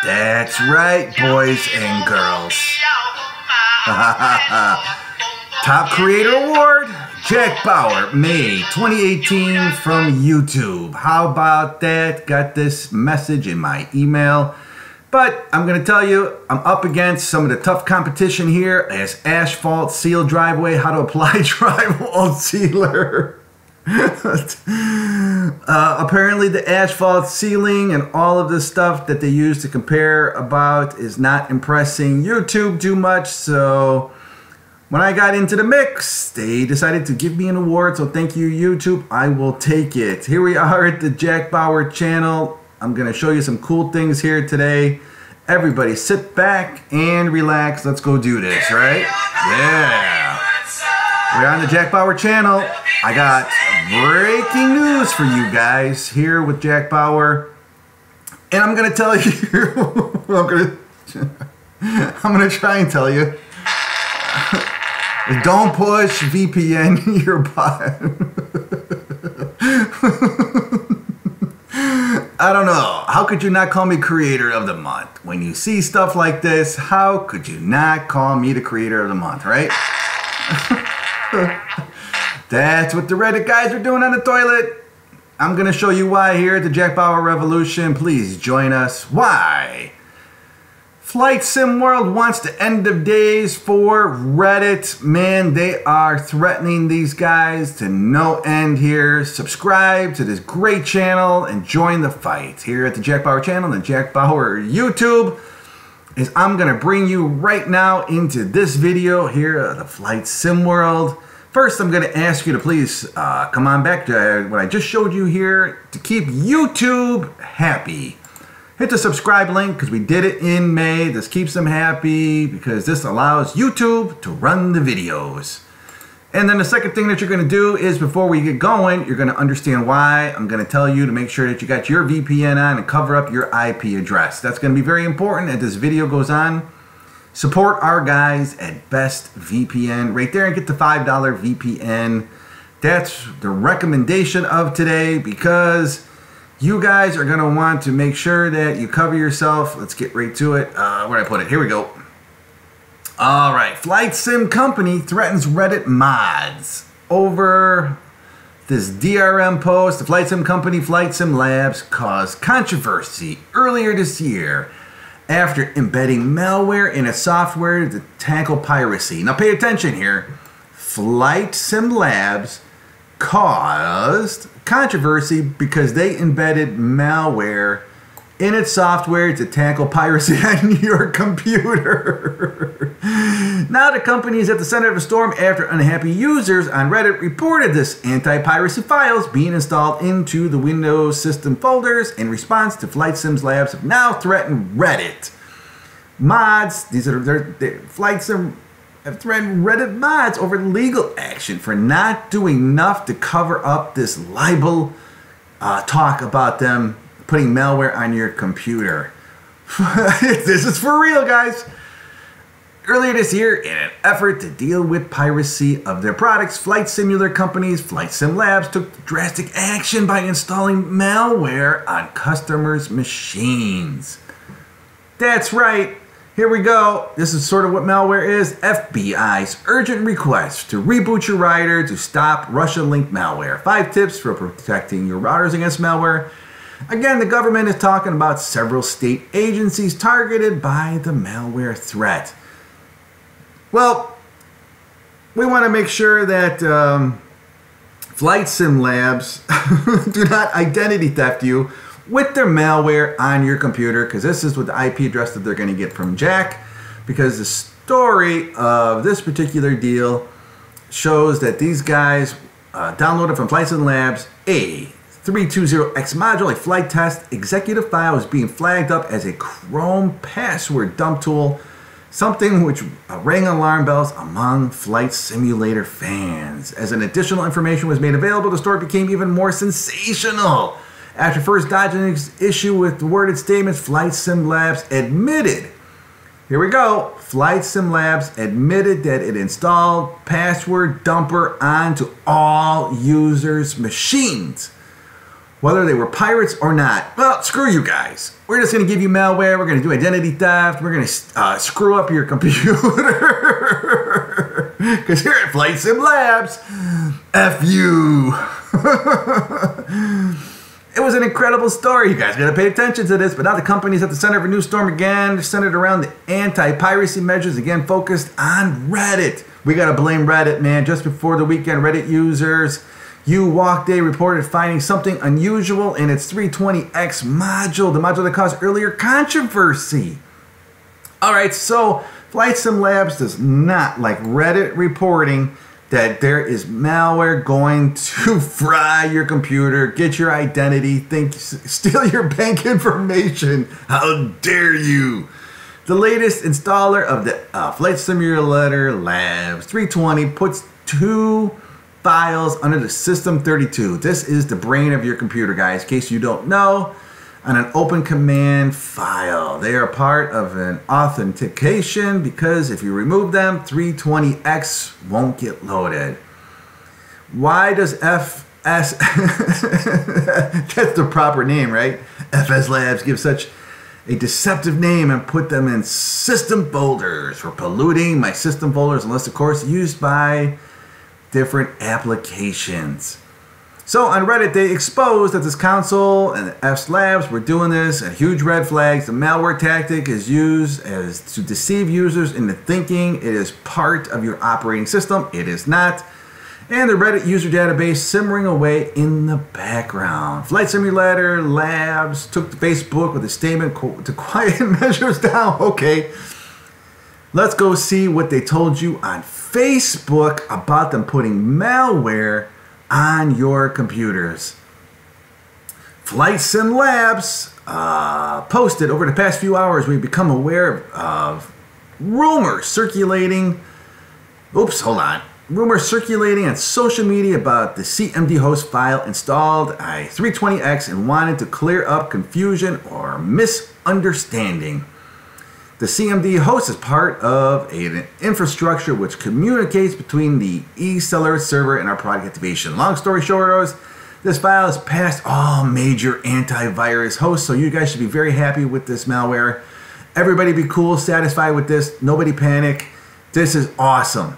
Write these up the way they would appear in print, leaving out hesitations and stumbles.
That's right, boys and girls. Top Creator Award, Jack Bauer, May 2018 from YouTube. How about that? Got this message in my email. But I'm going to tell you, I'm up against some of the tough competition here as Asphalt Seal Driveway, how to apply drywall sealer. Apparently the asphalt sealing and all of this stuff that they use to compare about is not impressing YouTube too much. So when I got into the mix, they decided to give me an award. So thank you, YouTube. I will take it. Here we are at the Jack Bauer channel. I'm going to show you some cool things here today. Everybody sit back and relax. Let's go do this, right? Yeah. We're on the Jack Bauer channel. I got breaking news for you guys here with Jack Bauer. And I'm going to tell you, I'm going to try and tell you, don't push VPN in your butt. I don't know. How could you not call me Creator of the Month? When you see stuff like this, how could you not call me the Creator of the Month, right? That's what the Reddit guys are doing on the toilet. I'm going to show you why here at the Jack Bauer Revolution. Please join us. Why? Flight Sim World wants the end of days for Reddit. Man, they are threatening these guys to no end here. Subscribe to this great channel and join the fight here at the Jack Bauer channel and the Jack Bauer YouTube. Is I'm going to bring you right now into this video here at the Flight Sim World. First, I'm going to ask you to please come on back to what I just showed you here to keep YouTube happy. Hit the subscribe link because we did it in May. This keeps them happy because this allows YouTube to run the videos. And then the second thing that you're going to do is before we get going, you're going to understand why. I'm going to tell you to make sure that you got your VPN on and cover up your IP address. That's going to be very important as this video goes on. Support our guys at Best VPN right there and get the $5 VPN. That's the recommendation of today because you guys are going to want to make sure that you cover yourself. Let's get right to it. Where'd I put it? Here we go. All right. Flight Sim Company threatens Reddit mods over this DRM post. The Flight Sim Company, Flight Sim Labs, caused controversy earlier this year after embedding malware in a software to tackle piracy. Now pay attention here. Flight Sim Labs caused controversy because they embedded malware in its software to tackle piracy on your computer. Now the company is at the center of a storm after unhappy users on Reddit reported this anti-piracy files being installed into the Windows system folders in response to Flight Sim Labs have now threatened Reddit. Mods, these are their Flight Sim have threatened Reddit mods over legal action for not doing enough to cover up this libel talk about them putting malware on your computer. This is for real, guys. Earlier this year, in an effort to deal with piracy of their products, flight simulator companies Flight Sim Labs took drastic action by installing malware on customers' machines. That's right. Here we go. This is sort of what malware is. FBI's urgent request to reboot your router to stop Russia-linked malware. 5 tips for protecting your routers against malware. Again, the government is talking about several state agencies targeted by the malware threat. Well, we want to make sure that Flight Sim Labs do not identity theft you with their malware on your computer, because this is what the IP address that they're going to get from Jack, because the story of this particular deal shows that these guys downloaded from Flight Sim Labs a 320X module, a flight test executive file is being flagged up as a Chrome password dump tool, something which rang alarm bells among flight simulator fans. As an additional information was made available, the story became even more sensational. After first dodging an issue with worded statements, Flight Sim Labs admitted, here we go, Flight Sim Labs admitted that it installed password dumper onto all users' machines. whether they were pirates or not. Well, screw you guys. We're just going to give you malware. We're going to do identity theft. We're going to screw up your computer. Because here at Flight Sim Labs, F you. It was an incredible story. You guys got to pay attention to this. But now the company is at the center of a new storm again. They're centered around the anti-piracy measures, again focused on Reddit. We got to blame Reddit, man. Just before the weekend, Reddit users Walkday reported finding something unusual in its 320X module, the module that caused earlier controversy. All right, so Flight Sim Labs does not like Reddit reporting that there is malware going to fry your computer, get your identity, steal your bank information. How dare you? The latest installer of the Flight Simulator Labs 320 puts 2 files under the System32. This is the brain of your computer, guys, in case you don't know, on an open command file. They are part of an authentication because if you remove them, 320X won't get loaded. Why does FS, that's the proper name, right? FS Labs give such a deceptive name and put them in system folders for polluting my system folders, unless of course used by different applications. So on Reddit, they exposed that this console and FS Labs were doing this, and huge red flags. The malware tactic is used as to deceive users into thinking it is part of your operating system. It is not. And the Reddit user database simmering away in the background. Flight Simulator Labs took to Facebook with a statement to quiet measures down. Okay, let's go see what they told you on Facebook about them putting malware on your computers. Flight Sim Labs posted over the past few hours, we've become aware of rumors circulating. Rumors circulating on social media about the CMD host file installed a 320X and wanted to clear up confusion or misunderstanding. The CMD host is part of an infrastructure which communicates between the eCellular server and our product activation. Long story short, this file is past all major antivirus hosts, so you guys should be very happy with this malware. Everybody be cool, satisfied with this. Nobody panic. This is awesome.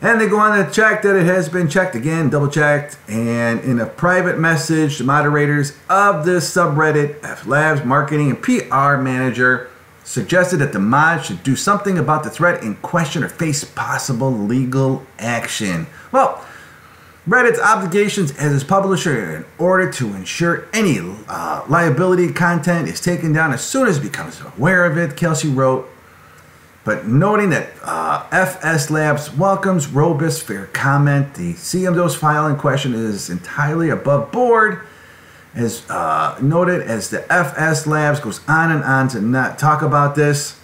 And they go on to check that it has been checked again, double checked, and in a private message, the moderators of this subreddit, FS Labs Marketing and PR Manager, suggested that the mod should do something about the threat in question or face possible legal action. Well, Reddit's obligations as its publisher in order to ensure any liability content is taken down as soon as it becomes aware of it, Kelsey wrote. But noting that FS Labs welcomes robust fair comment, the CMDOS file in question is entirely above board, as noted as the FS Labs goes on and on to not talk about this.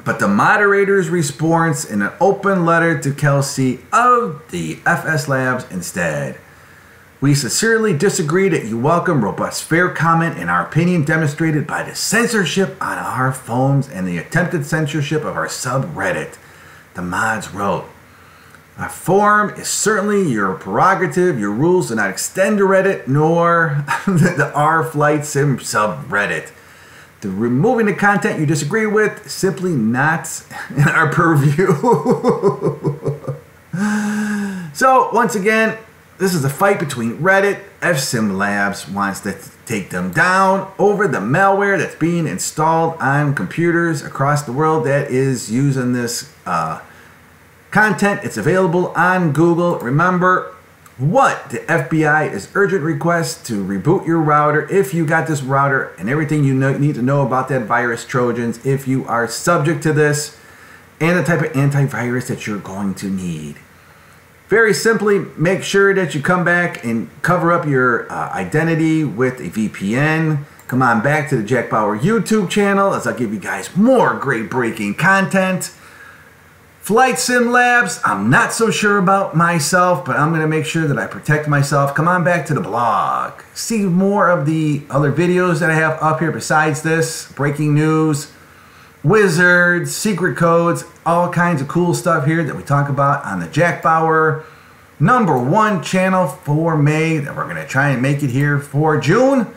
But the moderator's response in an open letter to Kelsey of the FS Labs instead. We sincerely disagree that you welcome robust fair comment, in our opinion demonstrated by the censorship on our phones and the attempted censorship of our subreddit. The mods wrote, our forum is certainly your prerogative. Your rules do not extend to Reddit nor the R Flight Sim subreddit. The removing the content you disagree with is simply not in our purview. So once again, this is a fight between Reddit. FS Sim Labs wants to take them down over the malware that's being installed on computers across the world that is using this content. It's available on Google. Remember, what the FBI is urgent request to reboot your router if you got this router and everything you need to know about that virus Trojans if you are subject to this, and the type of antivirus that you're going to need. Very simply, make sure that you come back and cover up your identity with a VPN. Come on back to the Jack Bauer YouTube channel as I'll give you guys more great breaking content. Flight Sim Labs, I'm not so sure about myself, but I'm going to make sure that I protect myself. Come on back to the blog. See more of the other videos that I have up here besides this. Breaking news, wizards, secret codes, all kinds of cool stuff here that we talk about on the Jack Bauer #1 channel for May. And we're going to try and make it here for June.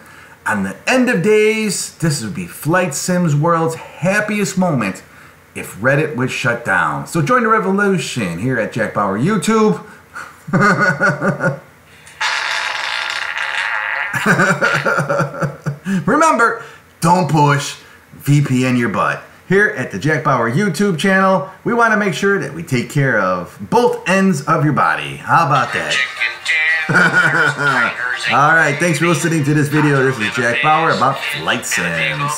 On the end of days, this would be Flight Sims World's happiest moment if Reddit was shut down. So join the revolution here at Jack Bauer YouTube. Remember, don't push, VPN your butt. Here at the Jack Bauer YouTube channel, we want to make sure that we take care of both ends of your body. How about that? All right, thanks for listening to this video. This is Jack Bauer about Flight Sims.